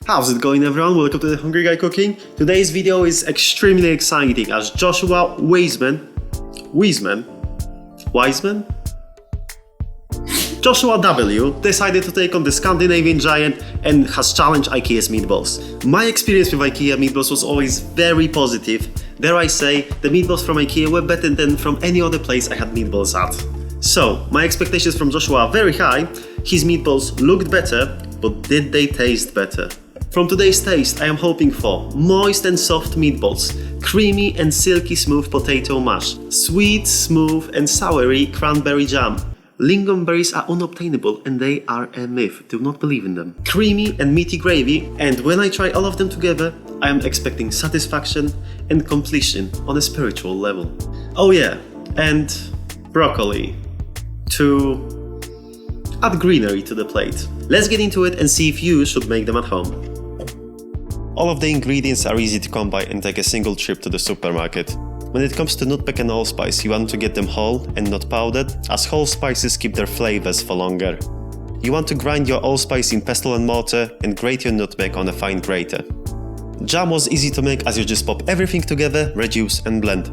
How's it going, everyone? Welcome to the Hungry Guy Cooking. Today's video is extremely exciting as Joshua Joshua W decided to take on the Scandinavian giant and has challenged IKEA's meatballs. My experience with IKEA meatballs was always very positive. Dare I say, the meatballs from IKEA were better than from any other place I had meatballs at. So, my expectations from Joshua are very high. His meatballs looked better, but did they taste better? From today's taste, I am hoping for moist and soft meatballs, creamy and silky smooth potato mash, sweet, smooth and soury cranberry jam. Lingonberries are unobtainable and they are a myth, do not believe in them. Creamy and meaty gravy, and when I try all of them together, I am expecting satisfaction and completion on a spiritual level. Oh yeah, and broccoli to add greenery to the plate. Let's get into it and see if you should make them at home. All of the ingredients are easy to come by and take a single trip to the supermarket. When it comes to nutmeg and allspice, you want to get them whole and not powdered, as whole spices keep their flavors for longer. You want to grind your allspice in pestle and mortar and grate your nutmeg on a fine grater. Jam was easy to make as you just pop everything together, reduce and blend.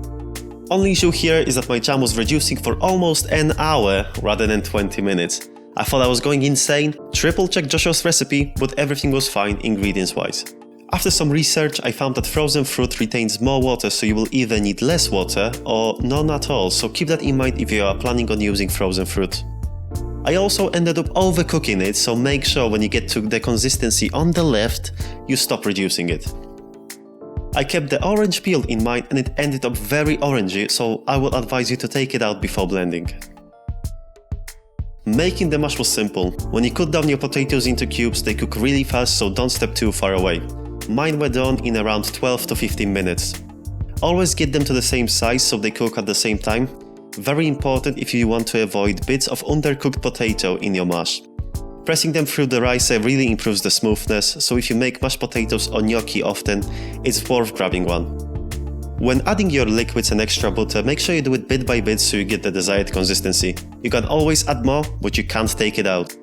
Only issue here is that my jam was reducing for almost an hour rather than 20 minutes. I thought I was going insane, triple checked Joshua's recipe, but everything was fine ingredients wise. After some research, I found that frozen fruit retains more water, so you will either need less water or none at all, so keep that in mind if you are planning on using frozen fruit. I also ended up overcooking it, so make sure when you get to the consistency on the left, you stop reducing it. I kept the orange peel in mind and it ended up very orangey, so I will advise you to take it out before blending. Making the mash was simple. When you cut down your potatoes into cubes, they cook really fast, so don't step too far away. Mine were done in around 12 to 15 minutes. Always get them to the same size so they cook at the same time. Very important if you want to avoid bits of undercooked potato in your mash. Pressing them through the ricer really improves the smoothness, so if you make mashed potatoes or gnocchi often, it's worth grabbing one. When adding your liquids and extra butter, make sure you do it bit by bit so you get the desired consistency. You can always add more, but you can't take it out.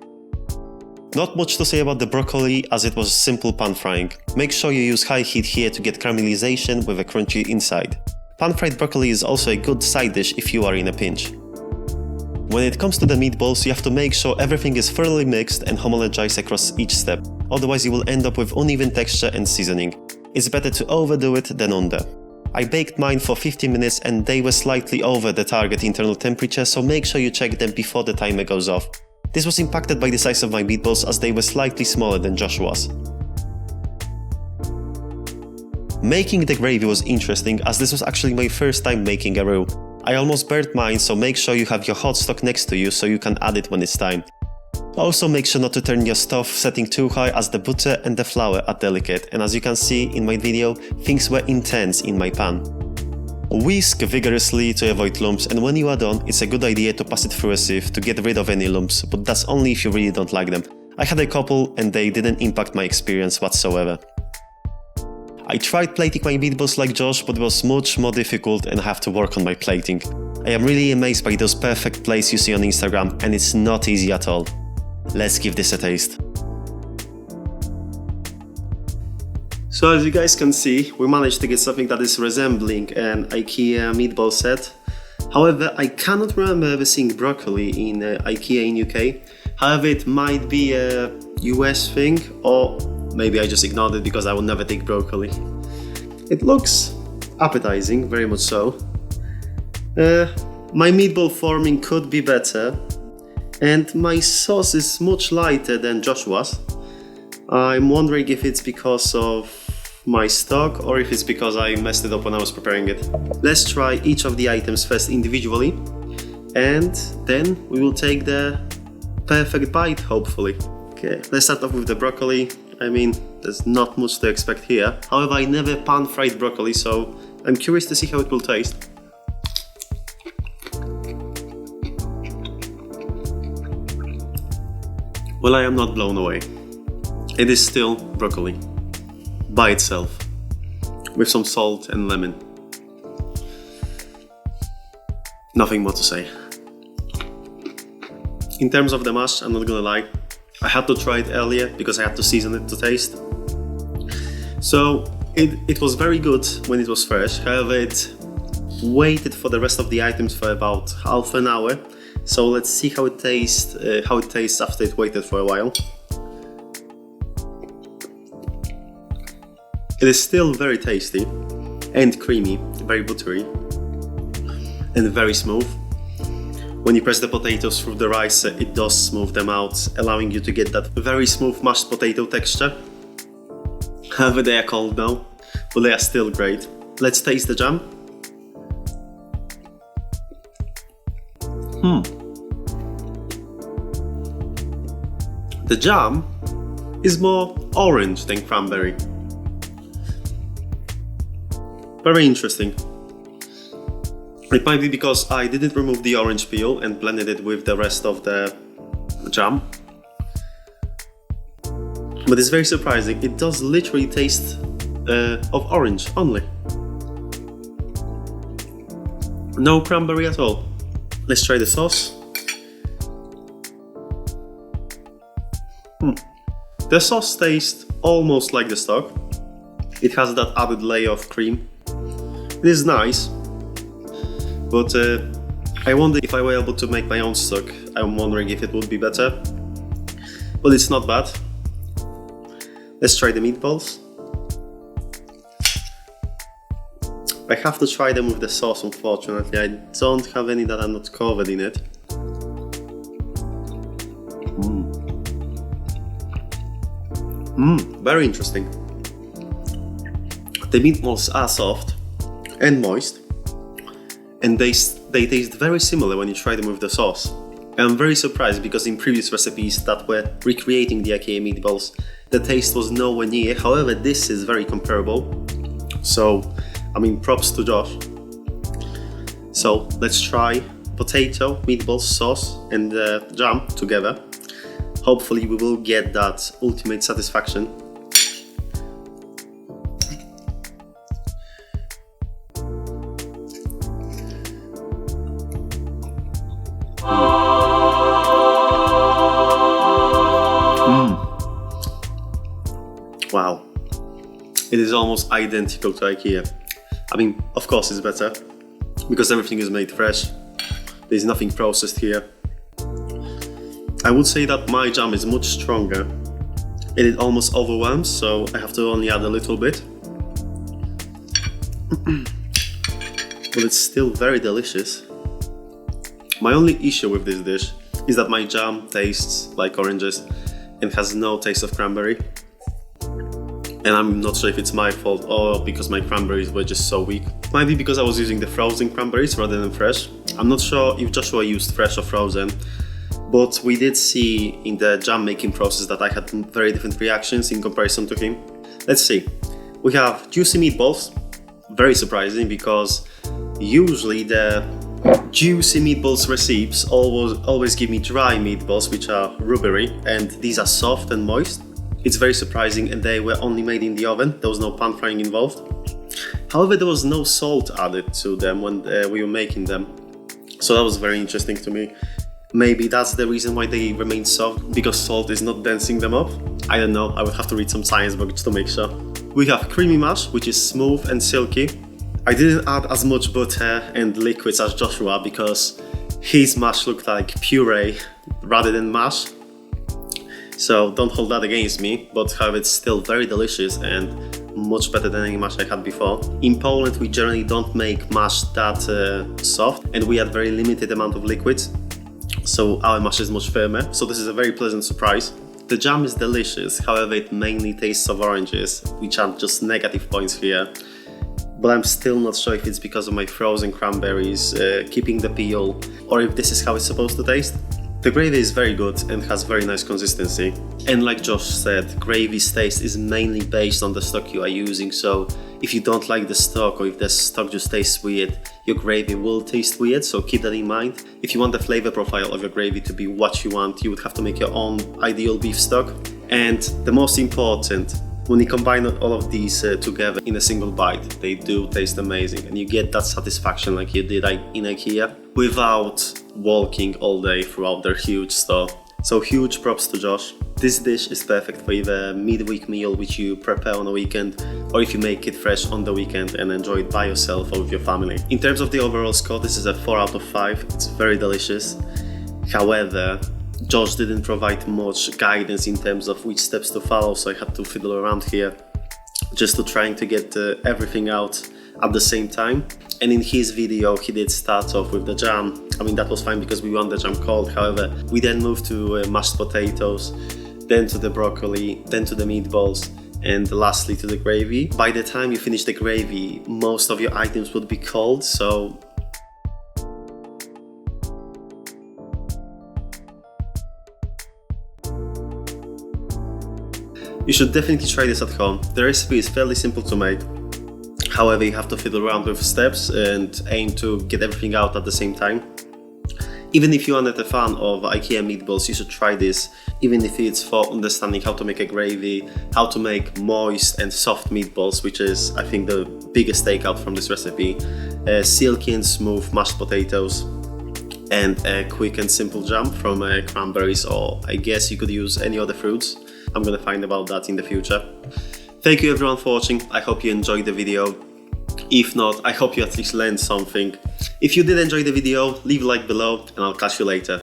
Not much to say about the broccoli as it was simple pan frying. Make sure you use high heat here to get caramelization with a crunchy inside. Pan fried broccoli is also a good side dish if you are in a pinch. When it comes to the meatballs, you have to make sure everything is thoroughly mixed and homogenized across each step, otherwise you will end up with uneven texture and seasoning. It's better to overdo it than under. I baked mine for 15 minutes and they were slightly over the target internal temperature, so make sure you check them before the timer goes off. This was impacted by the size of my meatballs as they were slightly smaller than Joshua's. Making the gravy was interesting as this was actually my first time making a roux. I almost burnt mine, so make sure you have your hot stock next to you so you can add it when it's time. Also make sure not to turn your stove setting too high as the butter and the flour are delicate, and as you can see in my video, things were intense in my pan. Whisk vigorously to avoid lumps, and when you are done, it's a good idea to pass it through a sieve to get rid of any lumps, but that's only if you really don't like them. I had a couple and they didn't impact my experience whatsoever. I tried plating my meatballs like Josh, but it was much more difficult and I have to work on my plating. I am really amazed by those perfect plates you see on Instagram, and it's not easy at all. Let's give this a taste. So as you guys can see, we managed to get something that is resembling an IKEA meatball set. However, I cannot remember ever seeing broccoli in IKEA in UK. However, it might be a US thing, or maybe I just ignored it because I would never take broccoli. It looks appetizing, very much so. My meatball forming could be better, and my sauce is much lighter than Joshua's. I'm wondering if it's because of my stock or if it's because I messed it up when I was preparing it. Let's try each of the items first individually, and then we will take the perfect bite, hopefully. Okay, let's start off with the broccoli. I mean, there's not much to expect here. However, I never pan fried broccoli, so I'm curious to see how it will taste. Well, I am not blown away. It is still broccoli, by itself, with some salt and lemon. Nothing more to say. In terms of the mash, I'm not gonna lie, I had to try it earlier because I had to season it to taste. So it was very good when it was fresh, however it waited for the rest of the items for about half an hour. So let's see how it tastes after it waited for a while. It is still very tasty and creamy, very buttery and very smooth. When you press the potatoes through the rice, it does smooth them out, allowing you to get that very smooth mashed potato texture. However, they are cold now, but they are still great. Let's taste the jam. The jam is more orange than cranberry. Very interesting. It might be because I didn't remove the orange peel and blended it with the rest of the jam. But it's very surprising. It does literally taste of orange only. No cranberry at all. Let's try the sauce. The sauce tastes almost like the stock. It has that added layer of cream. It is nice, but I wonder if I were able to make my own stock. I'm wondering if it would be better, but it's not bad. Let's try the meatballs. I have to try them with the sauce, unfortunately. I don't have any that are not covered in it. Very interesting. The meatballs are soft and moist, and they taste very similar when you try them with the sauce. I'm very surprised because in previous recipes that were recreating the IKEA meatballs, the taste was nowhere near. However, this is very comparable. So, I mean, props to Josh. So let's try potato, meatballs, sauce, and jam together. Hopefully, we will get that ultimate satisfaction. Wow, it is almost identical to IKEA. I mean, of course it's better, because everything is made fresh. There's nothing processed here. I would say that my jam is much stronger, and it almost overwhelms, so I have to only add a little bit. But it's still very delicious. My only issue with this dish is that my jam tastes like oranges and has no taste of cranberry. And I'm not sure if it's my fault or because my cranberries were just so weak. Might be because I was using the frozen cranberries rather than fresh. I'm not sure if Joshua used fresh or frozen, but we did see in the jam making process that I had very different reactions in comparison to him. Let's see. We have juicy meatballs. Very surprising because usually the juicy meatballs recipes always give me dry meatballs, which are rubbery, and these are soft and moist. It's very surprising, and they were only made in the oven. There was no pan frying involved. However, there was no salt added to them when we were making them. So that was very interesting to me. Maybe that's the reason why they remain soft, because salt is not densing them up. I don't know, I would have to read some science books to make sure. We have creamy mash, which is smooth and silky. I didn't add as much butter and liquids as Joshua because his mash looked like puree rather than mash. So don't hold that against me, but however, it's still very delicious and much better than any mash I had before. In Poland, we generally don't make mash that soft, and we add very limited amount of liquids, so our mash is much firmer. So this is a very pleasant surprise. The jam is delicious, however, it mainly tastes of oranges, which are just negative points here. But I'm still not sure if it's because of my frozen cranberries keeping the peel, or if this is how it's supposed to taste. The gravy is very good and has very nice consistency. And like Josh said, gravy's taste is mainly based on the stock you are using, so if you don't like the stock or if the stock just tastes weird, your gravy will taste weird, so keep that in mind. If you want the flavor profile of your gravy to be what you want, you would have to make your own ideal beef stock. And the most important, when you combine all of these together in a single bite, they do taste amazing, and you get that satisfaction like you did in IKEA without walking all day throughout their huge store. So huge props to Josh. This dish is perfect for either midweek meal which you prepare on a weekend, or if you make it fresh on the weekend and enjoy it by yourself or with your family. In terms of the overall score, this is a 4 out of 5. It's very delicious. However, Josh didn't provide much guidance in terms of which steps to follow, so I had to fiddle around here just to trying to get everything out at the same time. And in his video he did start off with the jam. I mean, that was fine because we want the jam cold. However, we then moved to mashed potatoes, then to the broccoli, then to the meatballs, and lastly to the gravy. By the time you finish the gravy, most of your items would be cold, so you should definitely try this at home. The recipe is fairly simple to make. However, you have to fiddle around with steps and aim to get everything out at the same time. Even if you are not a fan of IKEA meatballs, you should try this, even if it's for understanding how to make a gravy, how to make moist and soft meatballs, which is, I think, the biggest takeout from this recipe. Silky and smooth mashed potatoes, and a quick and simple jam from cranberries, or I guess you could use any other fruits. I'm gonna find about that in the future. Thank you everyone for watching. I hope you enjoyed the video. If not, I hope you at least learned something. If you did enjoy the video, leave a like below and I'll catch you later.